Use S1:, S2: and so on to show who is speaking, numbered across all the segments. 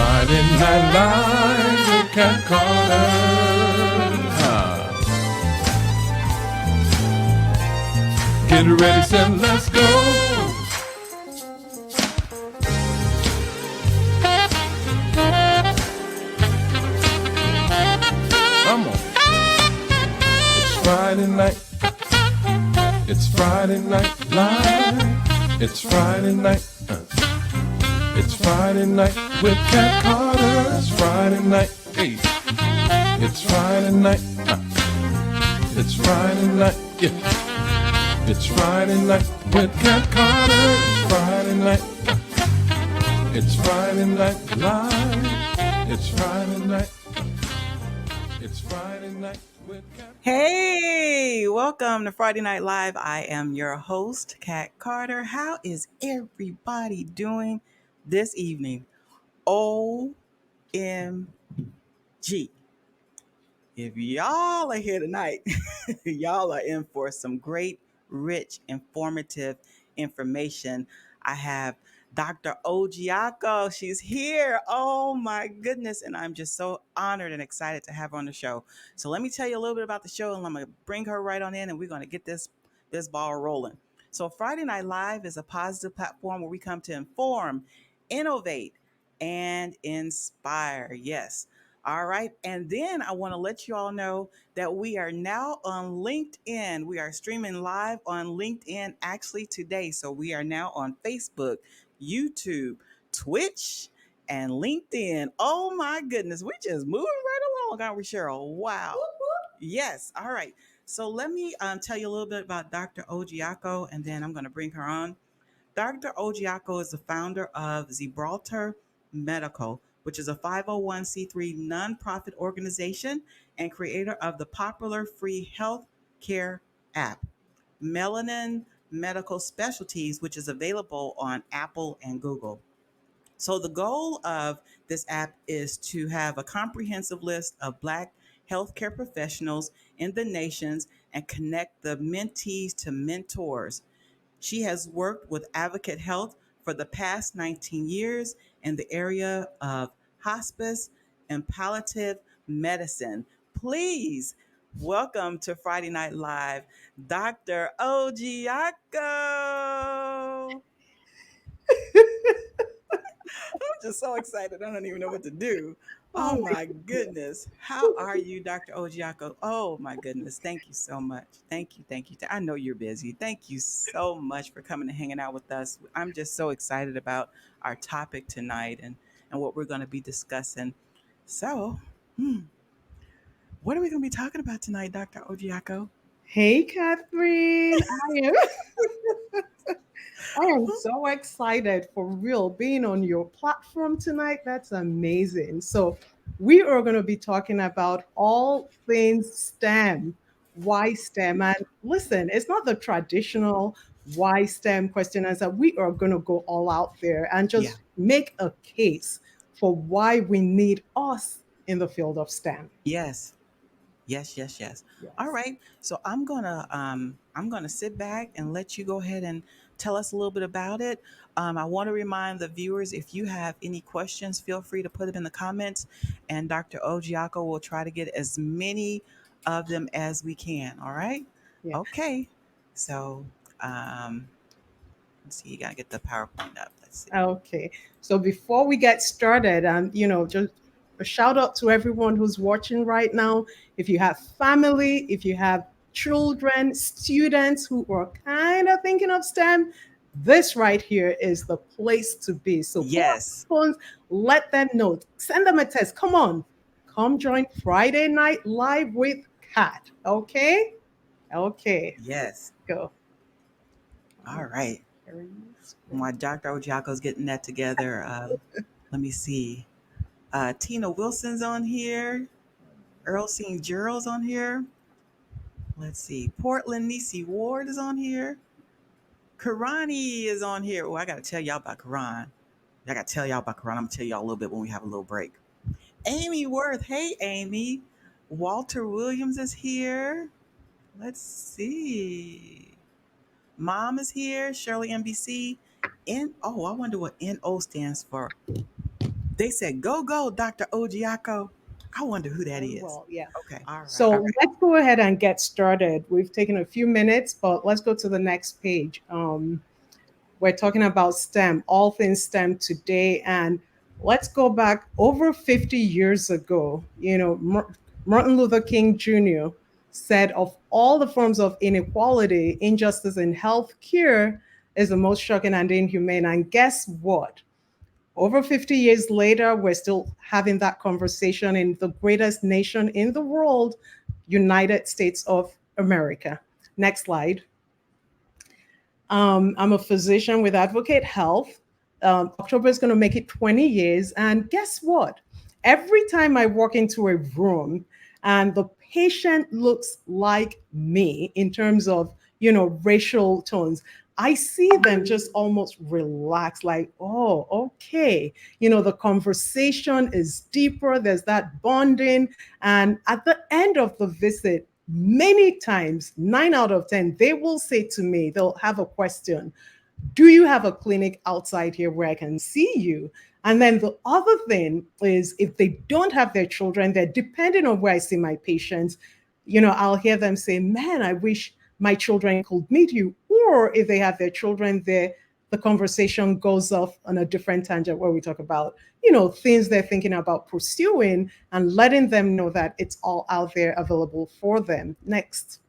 S1: Friday Night Live with Cat Carter. Get ready, set, let's go. Come on. It's Friday night. It's Friday Night Live. It's Friday night. It's Friday night with Cat Carter. It's Friday night. Hey. It's Friday night. It's Friday night. Yeah. It's Friday night with Cat Carter. It's Friday night. It's Friday Night Live. It's Friday night. It's Friday night with Cat.
S2: Hey, welcome to Friday Night Live. I am your host, Kat Carter. How is everybody doing this evening? OMG. If y'all are here tonight, y'all are in for some great, rich, informative information. I have Dr. Ojiako. She's here. Oh my goodness. And I'm just so honored and excited to have her on the show. So let me tell you a little bit about the show, and I'm going to bring her right on in, and we're going to get this ball rolling. So Friday Night Live is a positive platform where we come to inform, innovate, and inspire. Yes. All right. And then I want to let you all know that we are now on LinkedIn. We are streaming live on LinkedIn actually today. So we are now on Facebook, YouTube, Twitch, and LinkedIn. Oh my goodness. We're just moving right along, aren't we, Cheryl? Wow. Yes. All right. So let me tell you a little bit about Dr. Ojiako, and then I'm going to bring her on. Dr. Ojiako is the founder of Gibraltar Medical, which is a 501c3 nonprofit organization and creator of the popular free health care app, Melanin Medical Specialties, which is available on Apple and Google. So the goal of this app is to have a comprehensive list of Black healthcare professionals in the nations and connect the mentees to mentors. She has worked with Advocate Health for the past 19 years in the area of hospice and palliative medicine. Please welcome to Friday Night Live, Dr. Ojiako. I'm just so excited. I don't even know what to do. Oh my goodness. How are you, Dr. Ojiako? Oh my goodness. Thank you so much. Thank you. Thank you. I know you're busy. Thank you so much for coming and hanging out with us. I'm just so excited about our topic tonight and what we're going to be discussing. So, what are we going to be talking about tonight, Dr. Ojiako?
S3: Hey, Catherine. I am so excited for real being on your platform tonight. That's amazing. So, we are going to be talking about all things STEM. Why STEM? And listen, it's not the traditional why STEM question answer. We are going to go all out there and
S2: Yeah.
S3: just make a case for why we need us in the field of STEM.
S2: Yes. Yes, yes, yes. All
S3: Yes.
S2: right. So I'm gonna sit back and let you go ahead and tell us a little bit about it. I want to remind the viewers, if you have any questions, feel free to put them in the comments, and Dr. Ojiako will try to get as many of them as we can. All right.
S3: Yeah.
S2: Okay. So um, let's see. You gotta get the PowerPoint up. Let's see.
S3: Okay. So before we get started, and just a shout out to everyone who's watching right now. If you have family, if you have children, students who are kind of thinking of STEM, this right here is the place to be. So pull up
S2: Yes.
S3: your phones, let them know, send them a text. Come on, come join Friday Night Live with Kat. Okay? Okay,
S2: Yes.
S3: go.
S2: All right. While Dr. Ojiako's getting that together, let me see. Tina Wilson's on here. Earl St. Gerald's on here. Let's see. Portland Nisi Ward is on here. Karani is on here. Oh, I got to tell y'all about Karan. I got to tell y'all about Karan. I'm going to tell y'all a little bit when we have a little break. Amy Worth. Hey, Amy. Walter Williams is here. Let's see. Mom is here. Shirley NBC. I wonder what NO stands for. They said, go, Dr. Ojiako. I wonder who that is.
S3: Well, yeah.
S2: Okay. All right. All
S3: So
S2: right.
S3: let's go ahead and get started. We've taken a few minutes, but let's go to the next page. We're talking about STEM, all things STEM today. And let's go back over 50 years ago. Martin Luther King Jr. said, of all the forms of inequality, injustice in healthcare is the most shocking and inhumane. And guess what? Over 50 years later, we're still having that conversation in the greatest nation in the world, United States of America. Next slide. I'm a physician with Advocate Health. October is going to make it 20 years. And guess what? Every time I walk into a room and the patient looks like me in terms of, racial tones, I see them just almost relax, like, oh, okay. The conversation is deeper, there's that bonding. And at the end of the visit, many times, 9 out of 10, they will say to me, they'll have a question: do you have a clinic outside here where I can see you? And then the other thing is, if they don't have their children, they're depending on where I see my patients. I'll hear them say, man, I wish my children could meet you. Or if they have their children there, the conversation goes off on a different tangent where we talk about, things they're thinking about pursuing and letting them know that it's all out there available for them. Next.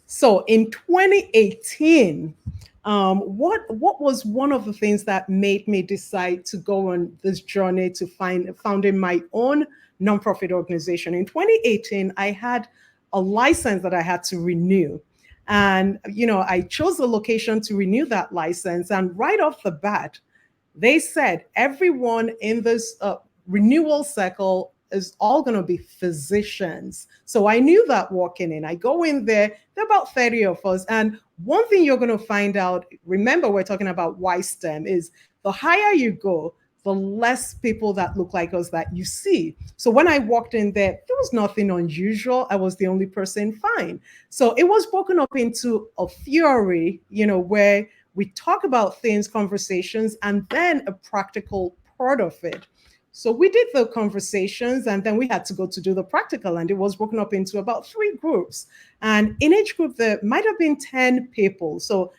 S3: So in 2018, what was one of the things that made me decide to go on this journey to founding my own nonprofit organization? In 2018, I had a license that I had to renew. And, I chose a location to renew that license. And right off the bat, they said everyone in this renewal cycle is all going to be physicians. So I knew that walking in. I go in there, there are about 30 of us. And one thing you're going to find out, remember, we're talking about why STEM, is the higher you go, the less people that look like us that you see. So when I walked in there was nothing unusual. I was the only person, fine. So it was broken up into a theory, where we talk about things, conversations, and then a practical part of it. So we did the conversations and then we had to go to do the practical, and it was broken up into about 3 groups. And in each group, there might have been 10 people. So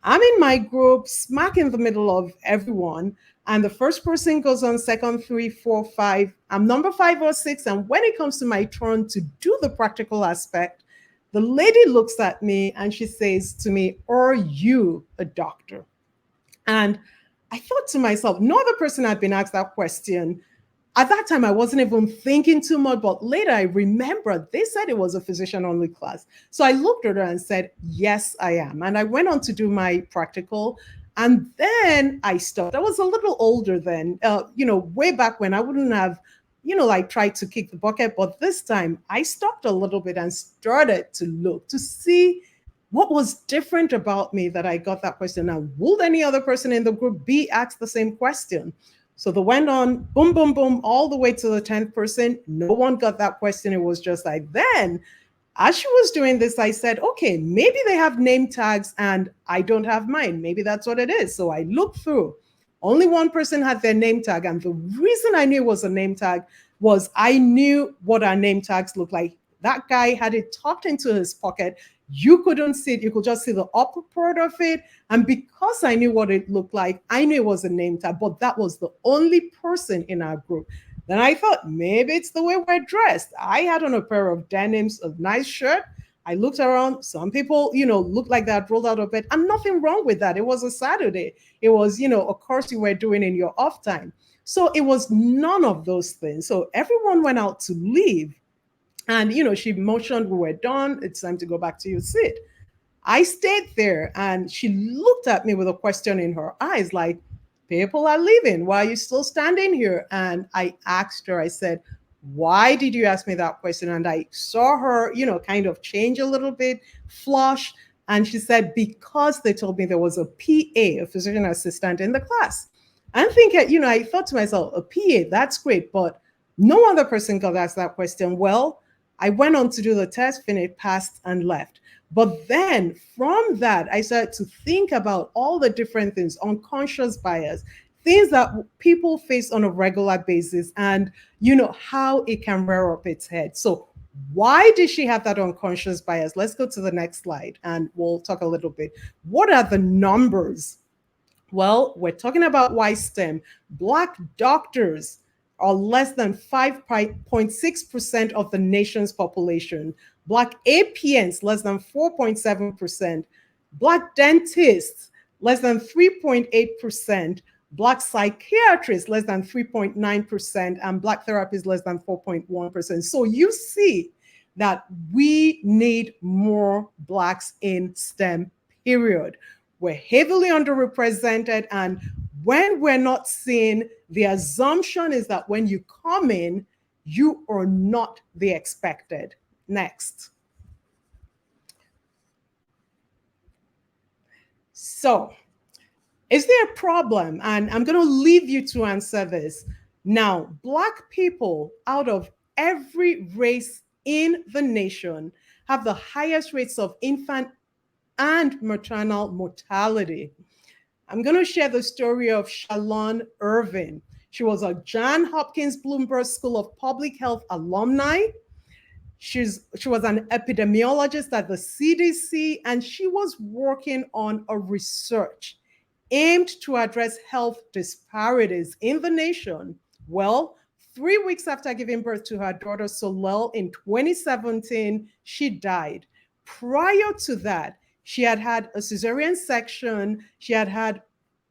S3: I'm in my group, smack in the middle of everyone. And the first person goes on, second, 3, 4, 5. I'm number 5 or 6. And when it comes to my turn to do the practical aspect, the lady looks at me and she says to me, "Are you a doctor?" And I thought to myself, no other person had been asked that question. At that time, I wasn't even thinking too much, but later I remembered they said it was a physician only class. So I looked at her and said, yes, I am. And I went on to do my practical. And then I stopped. I was a little older then, way back when I wouldn't have, like tried to kick the bucket. But this time I stopped a little bit and started to look to see what was different about me that I got that question. Now, would any other person in the group be asked the same question? So they went on, boom, boom, boom, all the way to the 10th person. No one got that question. It was just like, then as she was doing this, I said, okay, maybe they have name tags and I don't have mine. Maybe that's what it is. So I looked through. Only one person had their name tag. And the reason I knew it was a name tag was I knew what our name tags looked like. That guy had it tucked into his pocket. You couldn't see it. You could just see the upper part of it. And because I knew what it looked like, I knew it was a name tag, but that was the only person in our group. Then I thought maybe it's the way we're dressed. I had on a pair of denims, a nice shirt. I looked around. Some people, looked like they had rolled out of bed, and nothing wrong with that. It was a Saturday. It was, a course you were doing in your off time. So it was none of those things. So everyone went out to leave. And, she motioned, we were done. It's time to go back to your seat. I stayed there and she looked at me with a question in her eyes, like, people are leaving. Why are you still standing here? And I asked her, I said, why did you ask me that question? And I saw her, kind of change a little bit, flush. And she said, because they told me there was a PA, a physician assistant in the class. I'm thinking, I thought to myself, a PA, that's great. But no other person got asked that question. Well, I went on to do the test, finished, passed, and left. But then from that, I started to think about all the different things, unconscious bias, things that people face on a regular basis, and how it can rear up its head. So why did she have that unconscious bias? Let's go to the next slide and we'll talk a little bit. What are the numbers? Well, we're talking about why STEM. Black doctors are less than 5.6% of the nation's population. Black APNs, less than 4.7%. Black dentists, less than 3.8%. Black psychiatrists, less than 3.9%. And Black therapists, less than 4.1%. So you see that we need more Blacks in STEM, period. We're heavily underrepresented. And when we're not seen, the assumption is that when you come in, you are not the expected. Next. So, is there a problem? And I'm going to leave you to answer this. Now, Black people out of every race in the nation have the highest rates of infant and maternal mortality. I'm going to share the story of Shalon Irvin. She was a Johns Hopkins Bloomberg School of Public Health alumni. She was an epidemiologist at the CDC, and she was working on a research aimed to address health disparities in the nation. Well, 3 weeks after giving birth to her daughter Solel in 2017, she died. Prior to that, she had had a cesarean section, she had had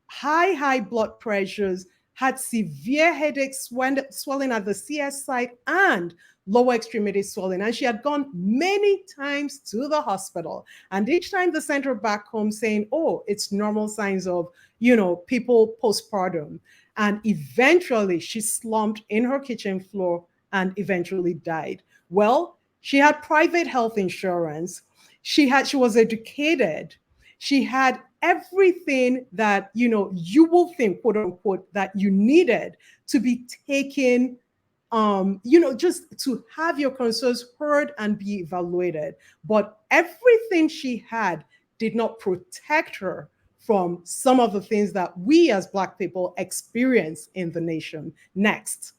S3: high blood pressures, had severe headaches, swelling at the CS site, and lower extremity swelling. And she had gone many times to the hospital. And each time they sent her back home saying, oh, it's normal signs of, people postpartum. And eventually she slumped in her kitchen floor and eventually died. Well, she had private health insurance. She was educated. She had everything that, you will think, quote unquote, that you needed to be taken, just to have your concerns heard and be evaluated. But everything she had did not protect her from some of the things that we as Black people experience in the nation. Next.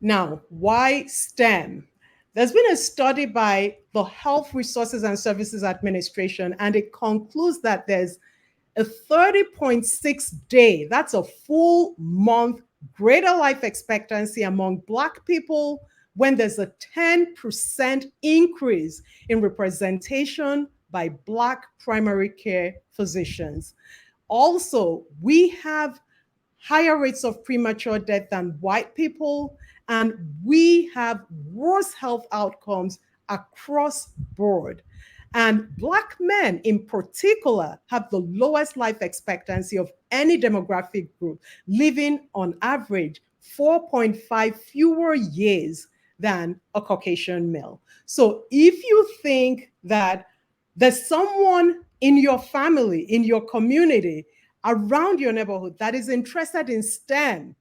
S3: Now, why STEM? There's been a study by the Health Resources and Services Administration, and it concludes that there's a 30.6 day, that's a full month, greater life expectancy among Black people when there's a 10% increase in representation by Black primary care physicians. Also, we have higher rates of premature death than white people, and we have worse health outcomes across board. And Black men in particular have the lowest life expectancy of any demographic group, living on average 4.5 fewer years than a Caucasian male. So if you think that there's someone in your family, in your community, around your neighborhood that is interested in STEM,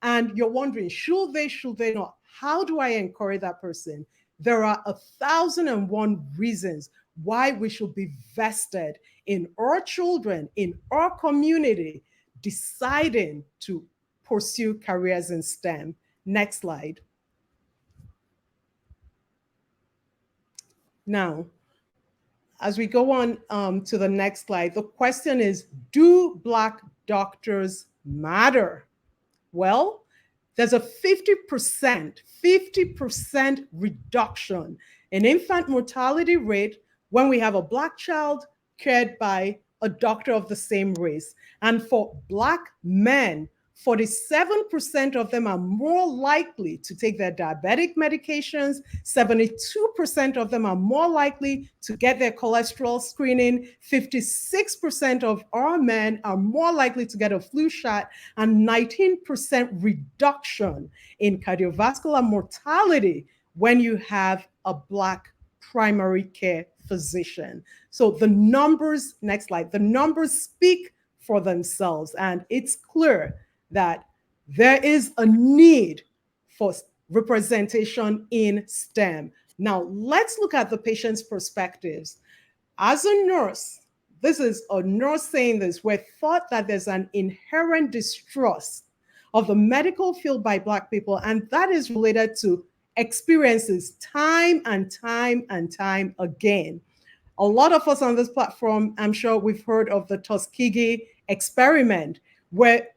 S3: and you're wondering, should they not? How do I encourage that person? There are 1,001 reasons why we should be vested in our children, in our community, deciding to pursue careers in STEM. Next slide. Now, as we go on to the next slide, the question is, do Black doctors matter? Well, there's a 50% reduction in infant mortality rate when we have a Black child cared by a doctor of the same race. And for Black men, 47% of them are more likely to take their diabetic medications. 72% of them are more likely to get their cholesterol screening. 56% of our men are more likely to get a flu shot, and 19% reduction in cardiovascular mortality when you have a Black primary care physician. So the numbers, next slide, the numbers speak for themselves, and it's clear that there is a need for representation in STEM. Now, let's look at the patient's perspectives. As a nurse, this is a nurse saying this, we're taught that there's an inherent distrust of the medical field by Black people, and that is related to experiences time and time and time again. A lot of us on this platform, I'm sure we've heard of the Tuskegee experiment, where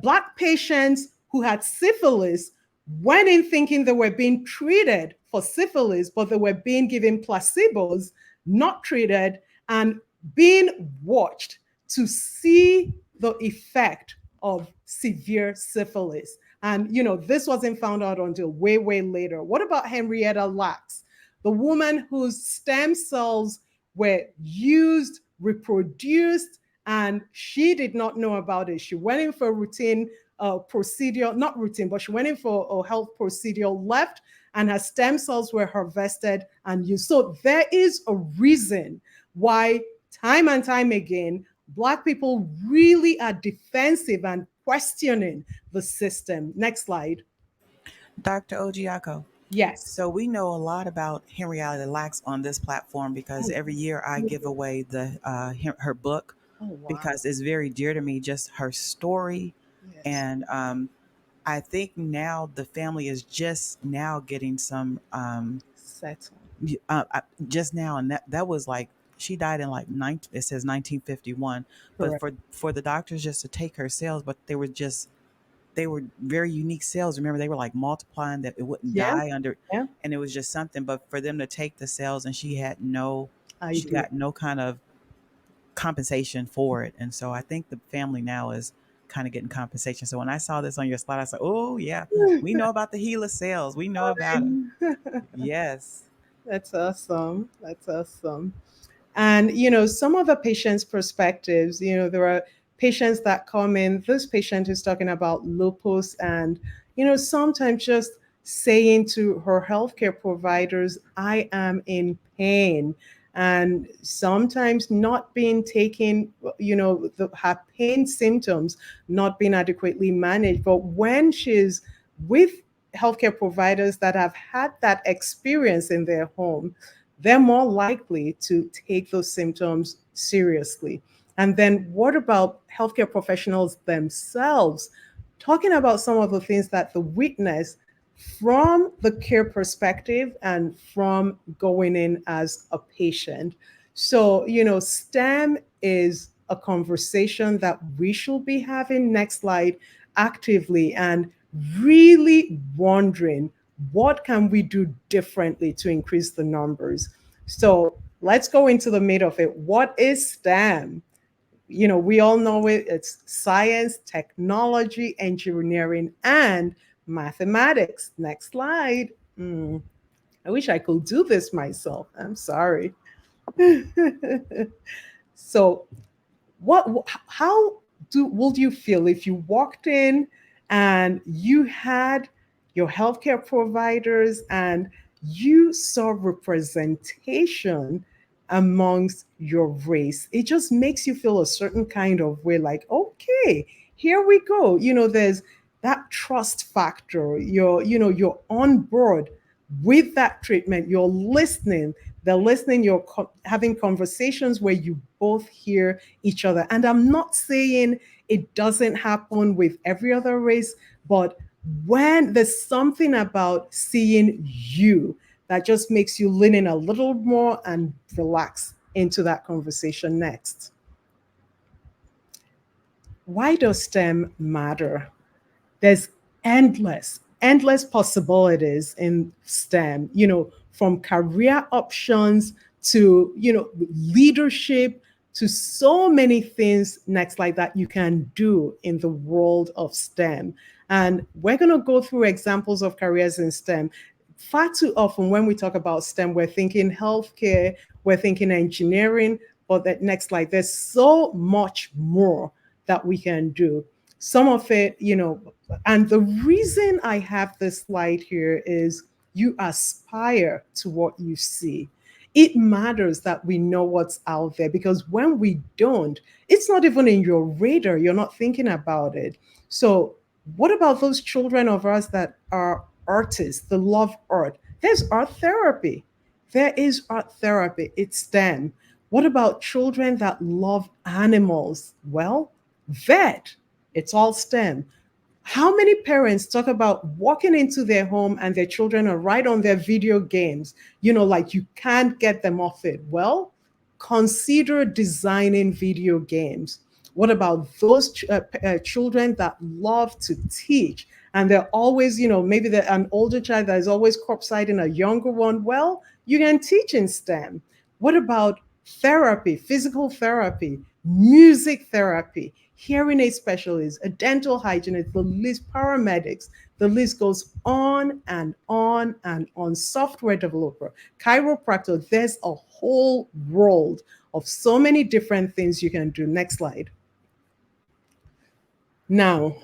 S3: Black patients who had syphilis went in thinking they were being treated for syphilis, but they were being given placebos, not treated, and being watched to see the effect of severe syphilis. And, this wasn't found out until way, way later. What about Henrietta Lacks, the woman whose stem cells were used, reproduced, and she did not know about it? She went in for a routine procedure, not routine, but she went in for a health procedure, left, and her stem cells were harvested and used. So there is a reason why, time and time again, Black people really are defensive and questioning the system. Next slide.
S2: Dr. Ojiako.
S3: Yes.
S2: So we know a lot about Henrietta Lacks on this platform because
S3: Oh,
S2: every year I give away her book
S3: oh wow.
S2: because it's very dear to me, just her story.
S3: Yes.
S2: And I think now the family is just now getting some
S3: Settle.
S2: just now, and that was like she died in like it says 1951, but
S3: Correct.
S2: for the doctors just to take her cells, but they were very unique cells. Remember, they were like multiplying that it wouldn't
S3: Yeah.
S2: die under,
S3: Yeah.
S2: and it was just something. But for them to take the cells, and she
S3: Idea.
S2: got no kind of compensation for it, and so I think the family now is kind of getting compensation. So when I saw this on your slide, I said, "Oh yeah, we know about the HeLa cells. We know about them." Yes.
S3: That's awesome. That's awesome. And, some of the patient's perspectives, there are patients that come in. This patient is talking about lupus and, sometimes just saying to her healthcare providers, I am in pain. And sometimes not being taken, her pain symptoms not being adequately managed. But when she's with healthcare providers that have had that experience in their home, they're more likely to take those symptoms seriously. And then what about healthcare professionals themselves? Talking about some of the things that the witness from the care perspective and from going in as a patient. So, STEM is a conversation that we should be having, next slide, actively, and really wondering what can we do differently to increase the numbers. So let's go into the meat of it. What is STEM? We all know it. It's science, technology, engineering, and mathematics. Next slide. I wish I could do this myself. I'm sorry. So what how do would you feel if you walked in and you had your healthcare providers and you saw representation amongst your race? It just makes you feel a certain kind of way, like, okay, here we go. There's that trust factor. You're on board with that treatment. You're listening. They're listening. You're having conversations where you both hear each other. And I'm not saying it doesn't happen with every other race, but when there's something about seeing you that just makes you lean in a little more and relax into that conversation. Next. Why does STEM matter? There's endless possibilities in STEM, from career options to, leadership, to so many things next like that you can do in the world of STEM. And we're going to go through examples of careers in STEM. Far too often when we talk about STEM, we're thinking healthcare, we're thinking engineering, but that next slide, there's so much more that we can do. Some of it, and the reason I have this slide here is you aspire to what you see. It matters that we know what's out there, because when we don't, it's not even in your radar. You're not thinking about it. So, what about those children of ours that are artists, that love art? There's art therapy. There is art therapy. It's STEM. What about children that love animals? Well, vet, it's all STEM. How many parents talk about walking into their home and their children are right on their video games? Like you can't get them off it. Well, consider designing video games. What about those children that love to teach and they're always, maybe they're an older child that is always crop-siding a younger one? Well, you can teach in STEM. What about therapy, physical therapy, music therapy, hearing aid specialists, a dental hygienist, the list, paramedics, the list goes on and on and on. Software developer, chiropractor, there's a whole world of so many different things you can do. Next slide. Now,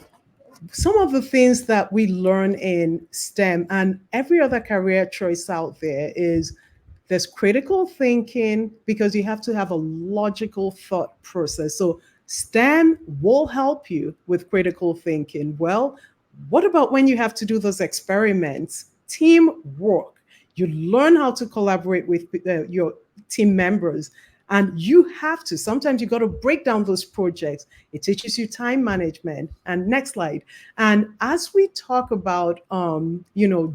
S3: some of the things that we learn in STEM and every other career choice out there is there's critical thinking because you have to have a logical thought process. So STEM will help you with critical thinking. Well, what about when you have to do those experiments? Teamwork. You learn how to collaborate with your team members. And you have to, sometimes you got to break down those projects. It teaches you time management. And next slide. And as we talk about,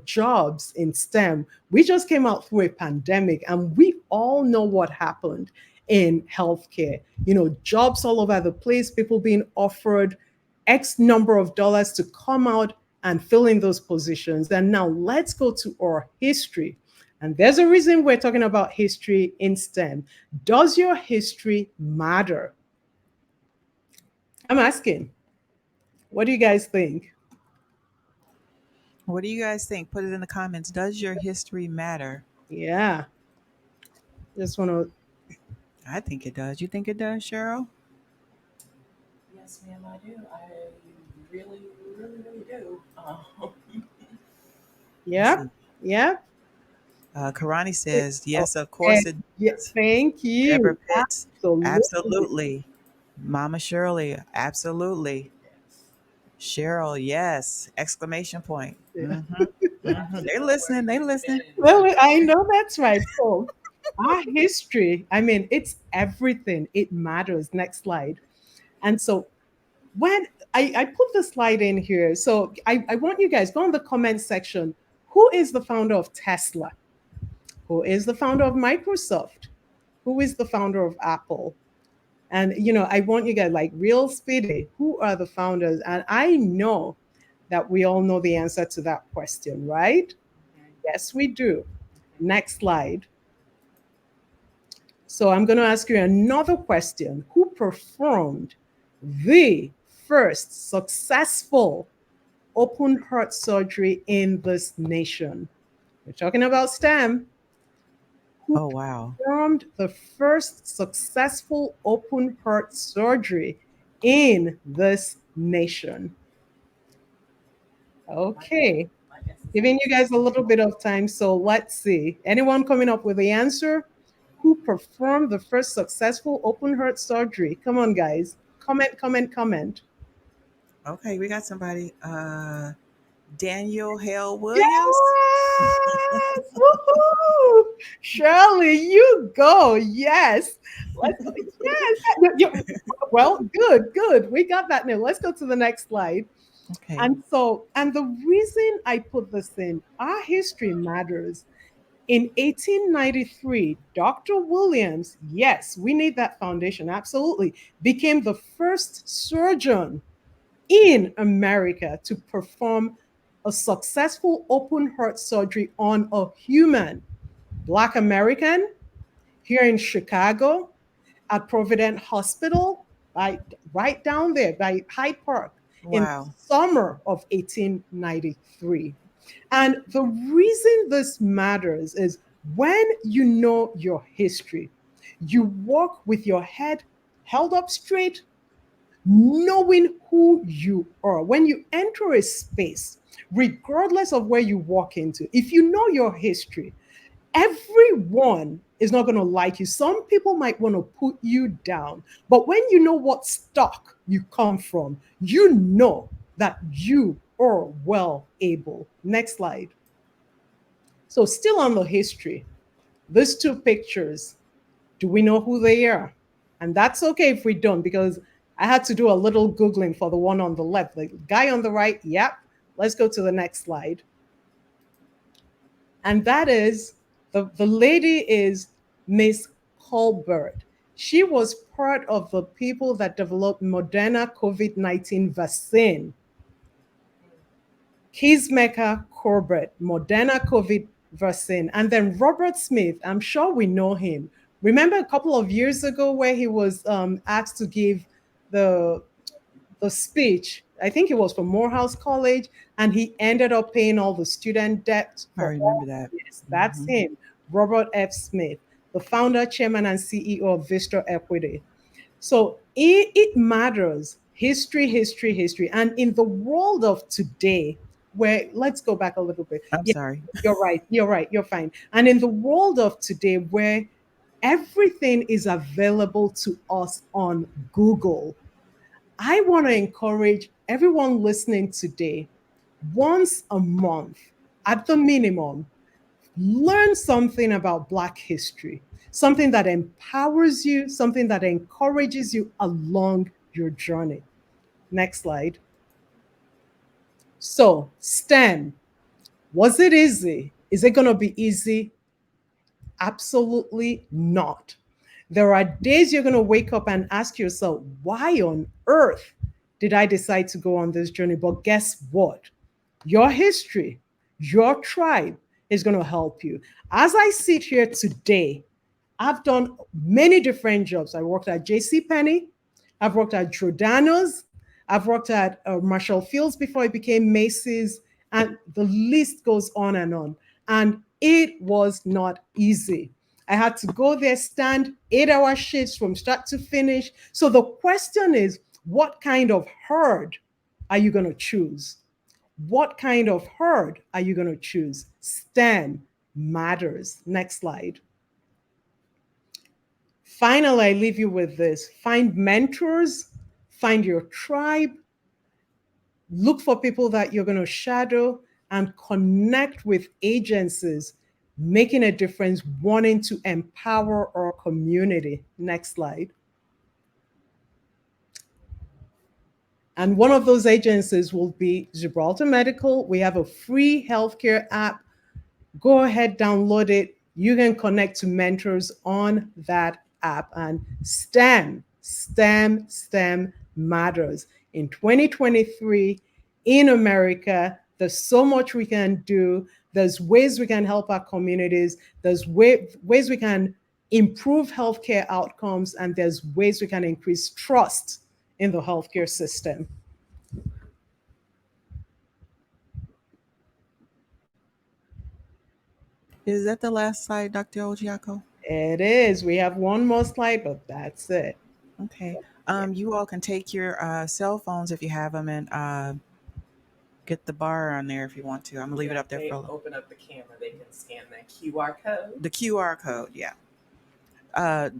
S3: jobs in STEM, we just came out through a pandemic and we all know what happened in healthcare. Jobs all over the place, people being offered X number of dollars to come out and fill in those positions. And now let's go to our history. And there's a reason we're talking about history in STEM. Does your history matter? I'm asking. What do you guys think?
S2: What do you guys think? Put it in the comments. Does your history matter?
S3: Yeah. Just want to.
S2: I think it does. You think it does, Cheryl?
S4: Yes, ma'am, I do. I really, really, really do.
S2: Let's
S3: Yep.
S2: see.
S3: Yep.
S2: Karani says, yes, of
S3: Okay.
S2: course it
S3: Yeah.
S2: does.
S3: Thank
S2: Deborah
S3: you.
S2: Pitts,
S3: Absolutely.
S2: absolutely. Mama Shirley, absolutely.
S4: yes,
S2: Cheryl, yes. Exclamation point.
S3: Yeah.
S2: Mm-hmm.
S4: I
S2: Mm-hmm.
S4: just
S2: They
S4: know where
S2: listening.
S4: you
S2: They
S4: fit
S2: listening.
S4: in.
S3: Well, I know that's right. So, our history, I mean, it's everything. It matters. Next slide. And so, when I put the slide in here, so I want you guys go in the comment section. Who is the founder of Tesla? Who is the founder of Microsoft? Who is the founder of Apple? And I want you guys like real speedy. Who are the founders? And I know that we all know the answer to that question, right?
S4: Mhm,
S3: Yes, we do.
S4: mhm.
S3: Next slide. So I'm going to ask you another question. Who performed the first successful open heart surgery in this nation? We're talking about STEM. Who
S2: Oh, wow.
S3: performed the first successful open heart surgery in this nation?
S4: My guess,
S3: Okay,
S4: my guess is
S3: giving you guys a
S4: Ojiako.
S3: little bit of time. So let's see. Anyone coming up with the answer? Who performed the first successful open heart surgery? Come on, guys. Comment, comment, comment.
S2: Okay, we got somebody. Daniel Hale Williams.
S3: Yes! Woohoo! Shirley, you go. Yes. Let's go. Yes. Well, good, good. We got that now. Let's go to the next slide.
S2: Okay.
S3: And the reason I put this in, our history matters. In 1893, Dr. Williams, yes, we need that foundation, absolutely, became the first surgeon in America to perform a successful open heart surgery on a human, Black American, here in Chicago at Providence Hospital, right down there by Hyde Park in
S2: Wow.
S3: summer of 1893. And the reason this matters is when you know your history, you walk with your head held up straight, knowing who you are. When you enter a space, regardless of where you walk into, if you know your history, everyone is not going to like you. Some people might want to put you down. But when you know what stock you come from, you know that you are well able. Next slide. So, still on the history, these two pictures. Do we know who they are? And that's okay if we don't, because I had to do a little Googling for the one on the left. The guy on the right, yep. Let's go to the next slide. And that is the lady is Miss Colbert. She was part of the people that developed Moderna COVID-19 vaccine. Kismaker Corbett, Moderna COVID vaccine. And then Robert Smith, I'm sure we know him. Remember a couple of years ago where he was asked to give the the speech. I think it was from Morehouse College, and he ended up paying all the student debt
S2: I
S3: for
S2: remember
S3: all
S2: that.
S3: this. That's him, Robert F. Smith, the founder, chairman, and CEO of Vista Equity. So it matters. History, history, history. And in the world of today, where let's go back a little bit.
S2: I'm
S3: Yeah,
S2: sorry.
S3: you're right. You're right. You're fine. And in the world of today, where everything is available to us on Google, I want to encourage everyone listening today, once a month, at the minimum, learn something about Black history, something that empowers you, something that encourages you along your journey. Next slide. So, STEM, was it easy? Is it going to be easy? Absolutely not. There are days you're going to wake up and ask yourself, why on earth did I decide to go on this journey? But guess what? Your history, your tribe is going to help you. As I sit here today, I've done many different jobs. I worked at J.C. Penney. I've worked at Giordano's. I've worked at Marshall Fields before it became Macy's. And the list goes on and on. And it was not easy. I had to go there, stand 8-hour shifts from start to finish. So the question is, what kind of herd are you going to choose? What kind of herd are you going to choose? STEM matters. Next slide. Finally, I leave you with this: find mentors, find your tribe, look for people that you're going to shadow, and connect with agencies making a difference, wanting to empower our community. Next slide. And one of those agencies will be Gibraltar Medical. We have a free healthcare app. Go ahead, download it. You can connect to mentors on that app. And STEM matters. In 2023, in America, there's so much we can do. There's ways we can help our communities. There's ways we can improve healthcare outcomes, and there's ways we can increase trust in the healthcare system.
S2: Is that the last slide, Dr. Ojiako?
S3: It is. We have one more slide, but that's it.
S2: Okay.
S3: Yeah.
S2: You all can take your cell phones if you have them and get the bar on there if you want to. I'm gonna leave it up there
S4: They
S2: for a little.
S4: open up the camera, they can scan that QR code.
S2: The QR code. Yeah.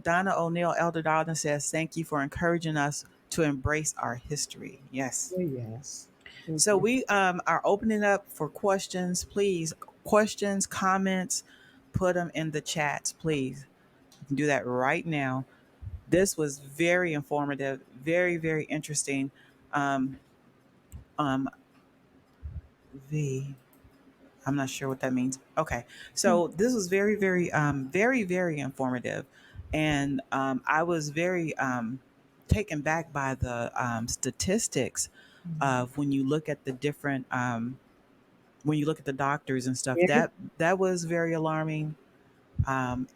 S2: Donna O'Neill Elder Dalton says, "Thank you for encouraging us to embrace our history." Yes.
S3: Oh, yes. Thank
S2: So
S3: you.
S2: we are opening up for questions. Please, questions, comments, put them in the chats, please. You can do that right now. This was very informative, very, very interesting. Um, um, v, I'm not sure what that means. Okay, so this was very, very, very, very informative, and I was very taken back by the statistics of when you look at the different when you look at the doctors and stuff.
S3: Yeah.
S2: That was very alarming,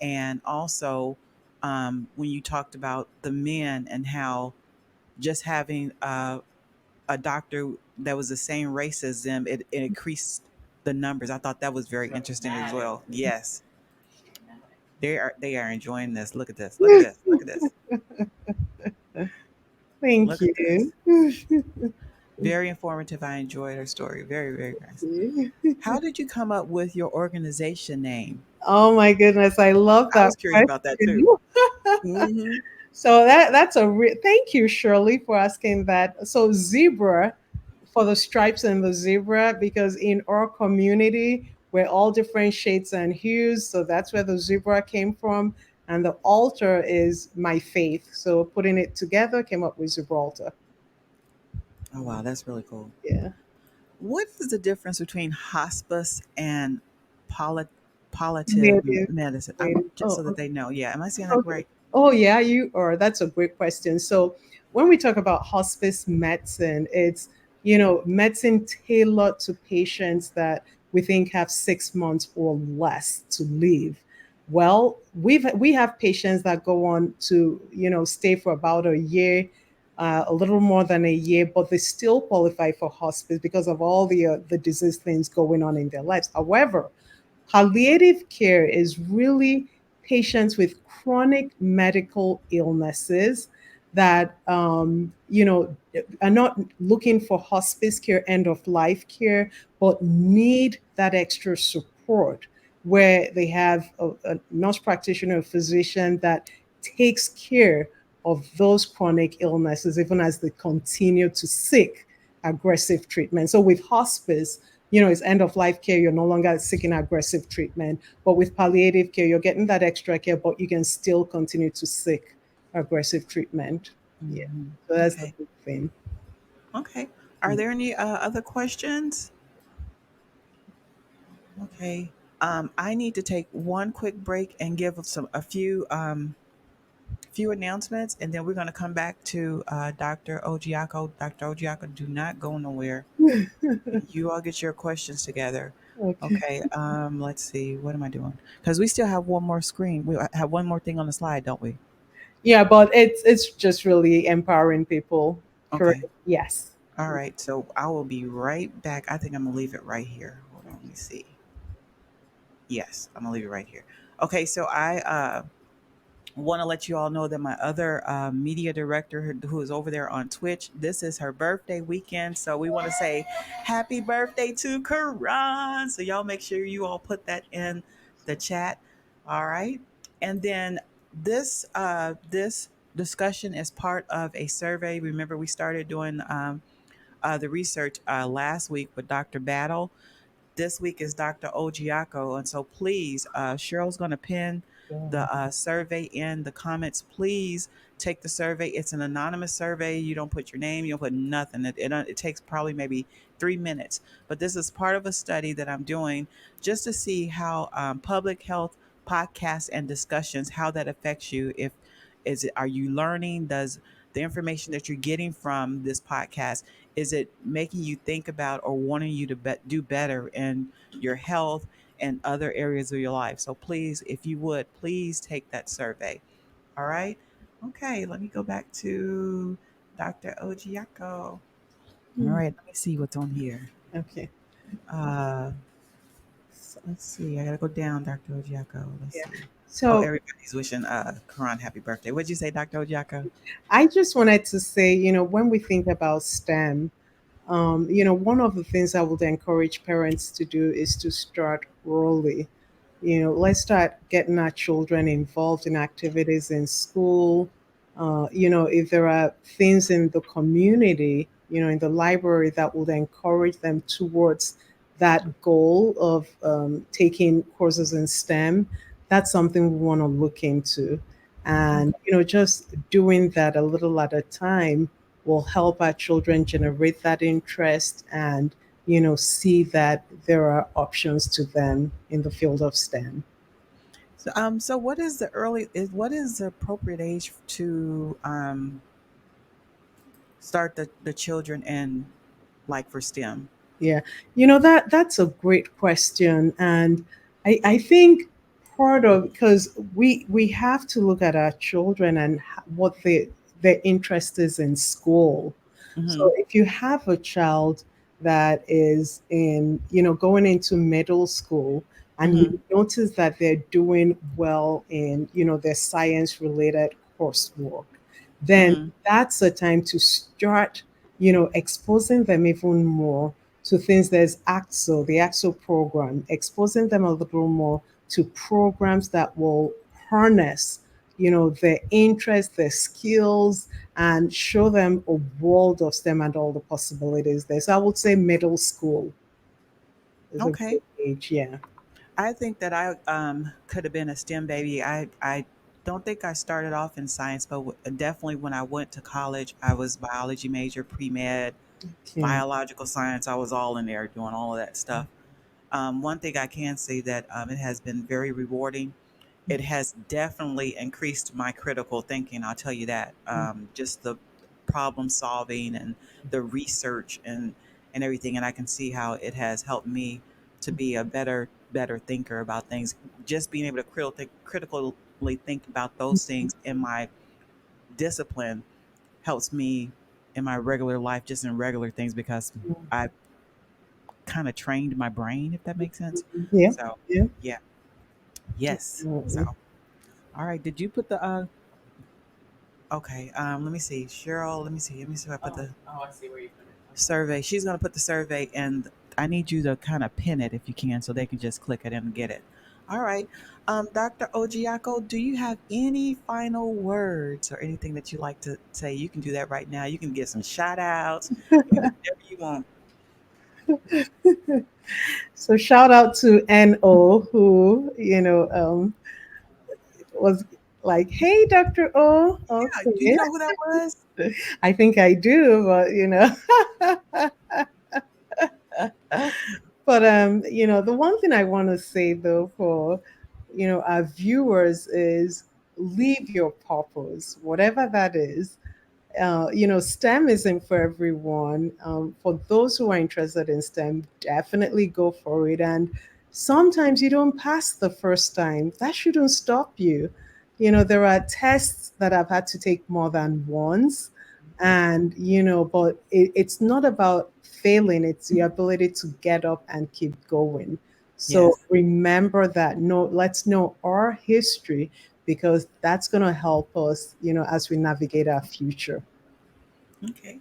S2: and also when you talked about the men and how just having a doctor that was the same race as them, it increased the numbers. I thought that was very interesting as well. Yes, they are enjoying this. Look at this. Look at this. Look at this.
S3: Thank
S2: Look at this.
S3: you.
S2: Very informative. I enjoyed her story. Very, very nice.
S3: Thank
S2: How
S3: you.
S2: did you come up with your organization name?
S3: Oh my goodness, I love
S2: I
S3: that
S2: was curious about that
S3: question.
S2: too. Hmm.
S3: So that's a thank you, Shirley, for asking that. So zebra, for the stripes and the zebra, because in our community we're all different shades and hues, so that's where the zebra came from. and the altar is my faith. So putting it together came up with Gibraltar.
S2: Oh wow, that's really cool.
S3: Yeah.
S2: What is the difference between hospice and polit- palliative
S3: Native.
S2: medicine?
S3: Native.
S2: Just so
S3: Oh,
S2: that
S3: okay.
S2: they know. Yeah, am I saying that
S3: Okay.
S2: right?
S3: Oh, yeah, you are. That's a great question. So, when we talk about hospice medicine, it's, medicine tailored to patients that we think have 6 months or less to live. Well, we have patients that go on to, stay for about a year, a little more than a year, but they still qualify for hospice because of all the disease things going on in their lives. However, palliative care is really patients with chronic medical illnesses that are not looking for hospice care, end of life care, but need that extra support where they have a nurse practitioner, a physician that takes care of those chronic illnesses even as they continue to seek aggressive treatment. So with hospice, it's end of life care. You're no longer seeking aggressive treatment. But with palliative care, you're getting that extra care, but you can still continue to seek aggressive treatment. Yeah.
S2: Hmm.
S3: So that's the
S2: Okay.
S3: big thing.
S2: Okay. Are there any other questions? Okay. I need to take one quick break and give a few announcements, and then we're going to come back to Dr. Ojiako. Dr. Ojiako, do not go nowhere. You all get your questions together.
S3: Okay.
S2: Okay. Let's see. What am I doing? Because we still have one more screen. We have one more thing on the slide, don't we?
S3: Yeah, but it's just really empowering people. Correct.
S2: Okay.
S3: Yes.
S2: All right. So I will be right back. I think I'm gonna leave it right here. Hold on. Let me see. Yes, I'm gonna leave it right here. Okay. So I want to let you all know that my other media director who is over there on Twitch, this is her birthday weekend. So we want to say happy birthday to Karan. So y'all make sure you all put that in the chat. All right. And then this discussion is part of a survey. Remember, we started doing the research last week with Dr. Battle. This week is Dr. Ojiako. And so please, Cheryl's going to pin
S3: Yeah.
S2: the survey in the comments. Please take the survey. It's an anonymous survey. You don't put your name, you don't put nothing. It takes probably maybe 3 minutes. But this is part of a study that I'm doing just to see how public health podcasts and discussions, how that affects you. Are you learning? Does the information that you're getting from this podcast, is it making you think about or wanting you to do better in your health and other areas of your life? So please, if you would, please take that survey. All right. Okay, let me go back to Dr. Ojiako. All
S3: Hmm.
S2: right, let me see what's on here.
S3: Okay.
S2: Uh, let's see. I gotta go down, Dr. Ojiako. Let's
S3: Yeah.
S2: see. Oh,
S3: So
S2: everybody's wishing Karan happy birthday. What'd you say, Dr. Ojiako?
S3: I just wanted to say, when we think about STEM, one of the things I would encourage parents to do is to start early. Let's start getting our children involved in activities in school. If there are things in the community, in the library that would encourage them towards that goal of taking courses in STEM, that's something we want to look into. And,
S2: Okay.
S3: just doing that a little at a time will help our children generate that interest and see that there are options to them in the field of STEM.
S2: So what is what is the appropriate age to start the children in, like, for STEM?
S3: Yeah, that's a great question, and I think part of because we have to look at our children and what their interest is in school.
S2: Mm-hmm.
S3: So if you have a child that is in going into middle school and
S2: Mm-hmm.
S3: you notice that they're doing well in their science related coursework, then
S2: Mm-hmm.
S3: that's a time to start exposing them even more to things. There's the AXO program, exposing them a little more to programs that will harness, their interests, their skills, and show them a world of STEM and all the possibilities there. So I would say middle school is a
S2: Okay.
S3: good age. Yeah.
S2: I think that I could have been a STEM baby. I don't think I started off in science, but definitely when I went to college, I was biology major, pre med,
S3: Okay.
S2: biological science. I was all in there doing all of that stuff. One thing I can say that it has been very rewarding. It has definitely increased my critical thinking. I'll tell you that. Just the problem solving and the research and everything, and I can see how it has helped me to be a better thinker about things. Just being able to critically think about those things in my discipline helps me in my regular life, just in regular things, because I kind of trained my brain, if that makes sense.
S3: Yeah.
S2: So,
S3: Yeah.
S2: yeah, yes. So,
S3: Definitely.
S2: all right. Did you put the Okay, let me see. Cheryl, let me see if I put
S4: Oh,
S2: the
S4: oh, I see where you put it. Okay.
S2: survey. She's gonna put the survey, and I need you to kind of pin it if you can so they can just click it and get it. All right. Dr. Ojiako, do you have any final words or anything that you like to say? You can do that right now. You can get some shout outs. You can do whatever you want.
S3: So shout out to No, who was like, "Hey, Dr. O."
S2: Yeah, do
S3: Okay,
S2: you know who that was?
S3: I think I do, but but the one thing I want to say though for our viewers is leave your purpose, whatever that is. STEM isn't for everyone. For those who are interested in STEM, definitely go for it. And sometimes you don't pass the first time. That shouldn't stop you. There are tests that I've had to take more than once. And, but it's not about failing, it's the ability to get up and keep going. So
S2: Yes.
S3: remember that. No, let's know our history because that's going to help us, as we navigate our future.
S2: Okay.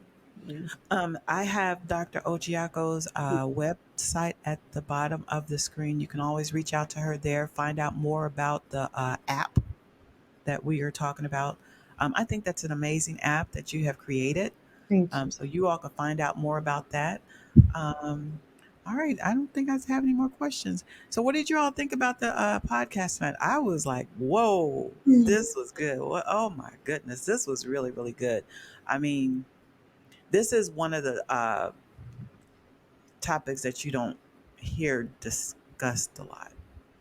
S2: I have Dr. Ojiako's website at the bottom of the screen. You can always reach out to her there, find out more about the app that we are talking about. I think that's an amazing app that you have created.
S3: Thank you.
S2: So you all can find out more about that. Um, all right. I don't think I have any more questions. So, what did you all think about the podcast tonight? I was like, whoa, this was good. Oh, my goodness. This was really, really good. I mean, this is one of the topics that you don't hear discussed a lot.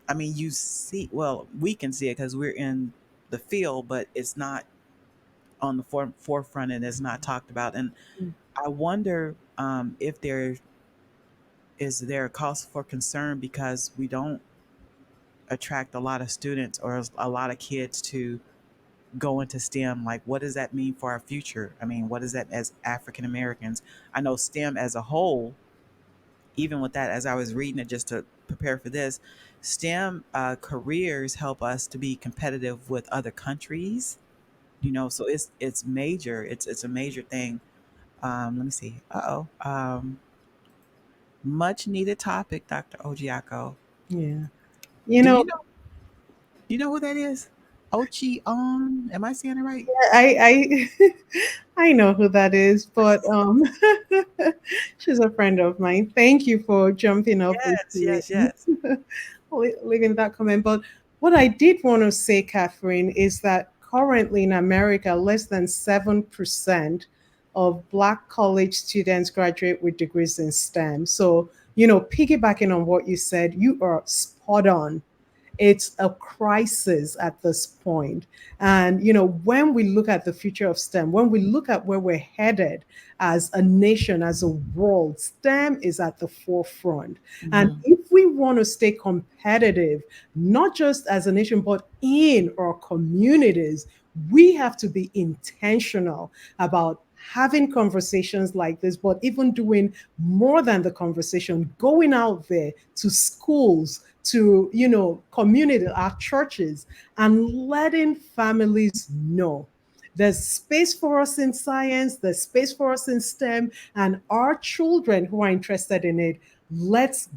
S2: I mean, you see, well, we can see it because we're in the field, but it's not on the forefront and it's not talked about. And I wonder if there a cause for concern because we don't attract a lot of students or a lot of kids to go into STEM. Like, what does that mean for our future? I mean, what is that as African Americans? I know STEM as a whole, even with that, as I was reading it just to prepare for this, STEM careers help us to be competitive with other countries. So it's major. It's a major thing. Let me see. Much needed topic, Dr. Ojiako.
S3: Yeah. You
S2: Do
S3: know,
S2: you know? Do you know who that is? Ochi on. Am I saying it right?
S3: I I know who that is, but she's a friend of mine. Thank you for jumping up
S2: Yes,
S3: into
S2: yes,
S3: it,
S2: yes.
S3: leaving that comment. But what I did want to say, Catherine, is that currently in America, less than 7% of Black college students graduate with degrees in STEM. So, piggybacking on what you said, you are spot on. It's a crisis at this point. And, when we look at the future of STEM, when we look at where we're headed as a nation, as a world, STEM is at the forefront. And
S2: Hmm.
S3: if we want to stay competitive, not just as a nation, but in our communities, we have to be intentional about having conversations like this, but even doing more than the conversation, going out there to schools, to community, our churches, and letting families know there's space for us in science, there's space for us in STEM, and our children who are interested in it, let's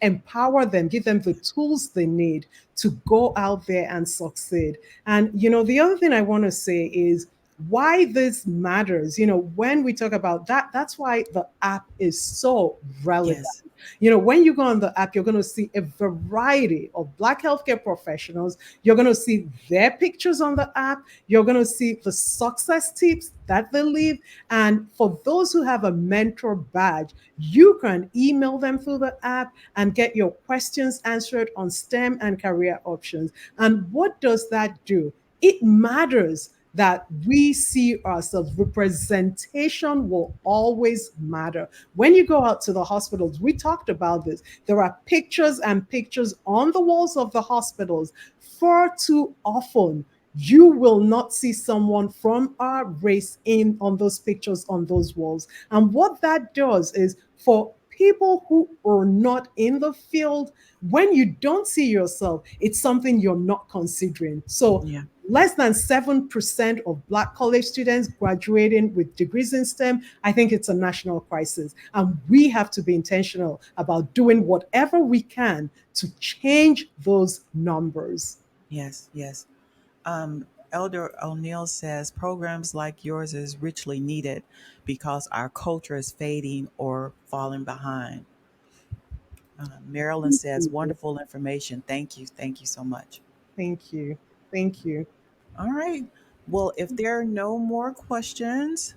S3: empower them, give them the tools they need to go out there and succeed. And the other thing I want to say is why this matters. When we talk about that, that's why the app is so relevant.
S2: Yes.
S3: When you go on the app, you're going to see a variety of Black healthcare professionals. You're going to see their pictures on the app. You're going to see the success tips that they leave. And for those who have a mentor badge, you can email them through the app and get your questions answered on STEM and career options. And what does that do? It matters that we see ourselves. Representation will always matter. When you go out to the hospitals, we talked about this. There are pictures and pictures on the walls of the hospitals. Far too often, you will not see someone from our race in on those pictures on those walls. And what that does is, for people who are not in the field, when you don't see yourself, it's something you're not considering. So
S2: Yeah.
S3: less than 7% of Black college students graduating with degrees in STEM, I think it's a national crisis. And we have to be intentional about doing whatever we can to change those numbers.
S2: Yes, yes. Elder O'Neill says programs like yours is richly needed because our culture is fading or falling behind. Marilyn
S3: Thank
S2: says
S3: you.
S2: wonderful information. Thank you. Thank you so much.
S3: Thank you. Thank you.
S2: All right. Well, if there are no more questions,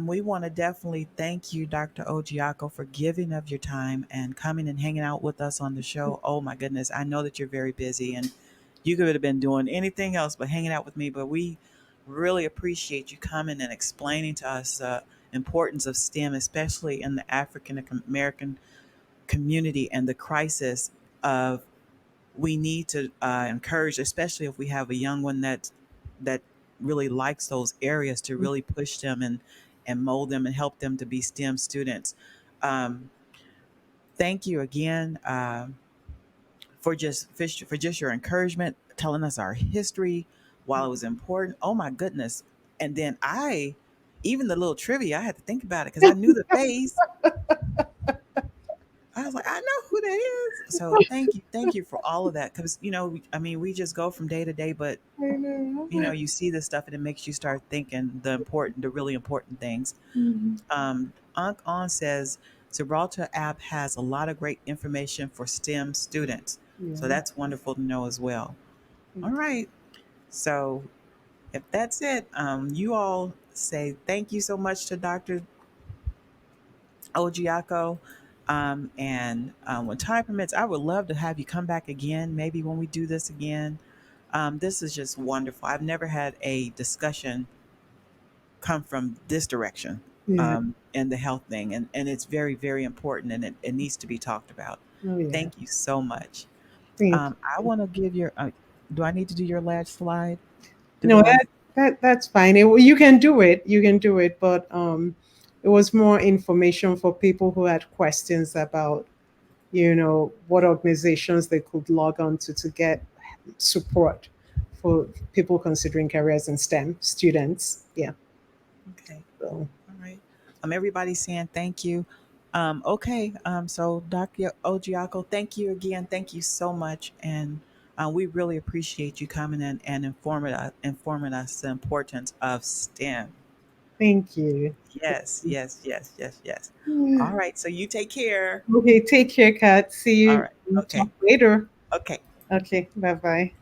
S2: we want to definitely thank you, Dr. Ojiako, for giving of your time and coming and hanging out with us on the show. Oh my goodness, I know that you're very busy and you could have been doing anything else but hanging out with me. But we really appreciate you coming and explaining to us the importance of STEM, especially in the African American community and the crisis of we need to encourage, especially if we have a young one that really likes those areas, to really push them and mold them and help them to be STEM students. Um, Thank you again for just your encouragement, telling us our history while it was important. Oh my goodness! And then even the little trivia, I had to think about it because I knew the face. I was like, I know who that is. So thank you for all of that. Because I mean, we just go from day to day, but
S3: I know.
S2: you see this stuff and it makes you start thinking the really important things.
S3: Mhm.
S2: Unc On says Gibraltar app has a lot of great information for STEM students. So
S3: Yeah.
S2: that's wonderful to know as well. All
S3: Thank
S2: right. So if that's it, you all say thank you so much to Dr. Ojiako. And when time permits, I would love to have you come back again, maybe when we do this again. This is just wonderful. I've never had a discussion come from this direction
S3: you. Yeah.
S2: in the health thing. And it's very, very important and it needs to be talked about.
S3: Oh, yeah.
S2: Thank you so much.
S3: Thank
S2: I
S3: you.
S2: want to give do I need to do your last slide? Do the
S3: No,
S2: last,
S3: that's fine. You can do it. You can do it. But it was more information for people who had questions about, what organizations they could log on to get support for people considering careers in STEM students. Yeah.
S2: okay.
S3: So
S2: All right. Everybody's saying thank you. Okay. So Dr. Ojiako, thank you again. Thank you so much. And we really appreciate you coming in and informing us the importance of STEM.
S3: thank you.
S2: Yes, yes, yes, yes, yes. All right. So you take care.
S3: Okay, take care, Kat. See
S2: All
S3: you.
S2: right.
S3: Talk
S2: Okay.
S3: later.
S2: Okay.
S3: Okay, bye bye.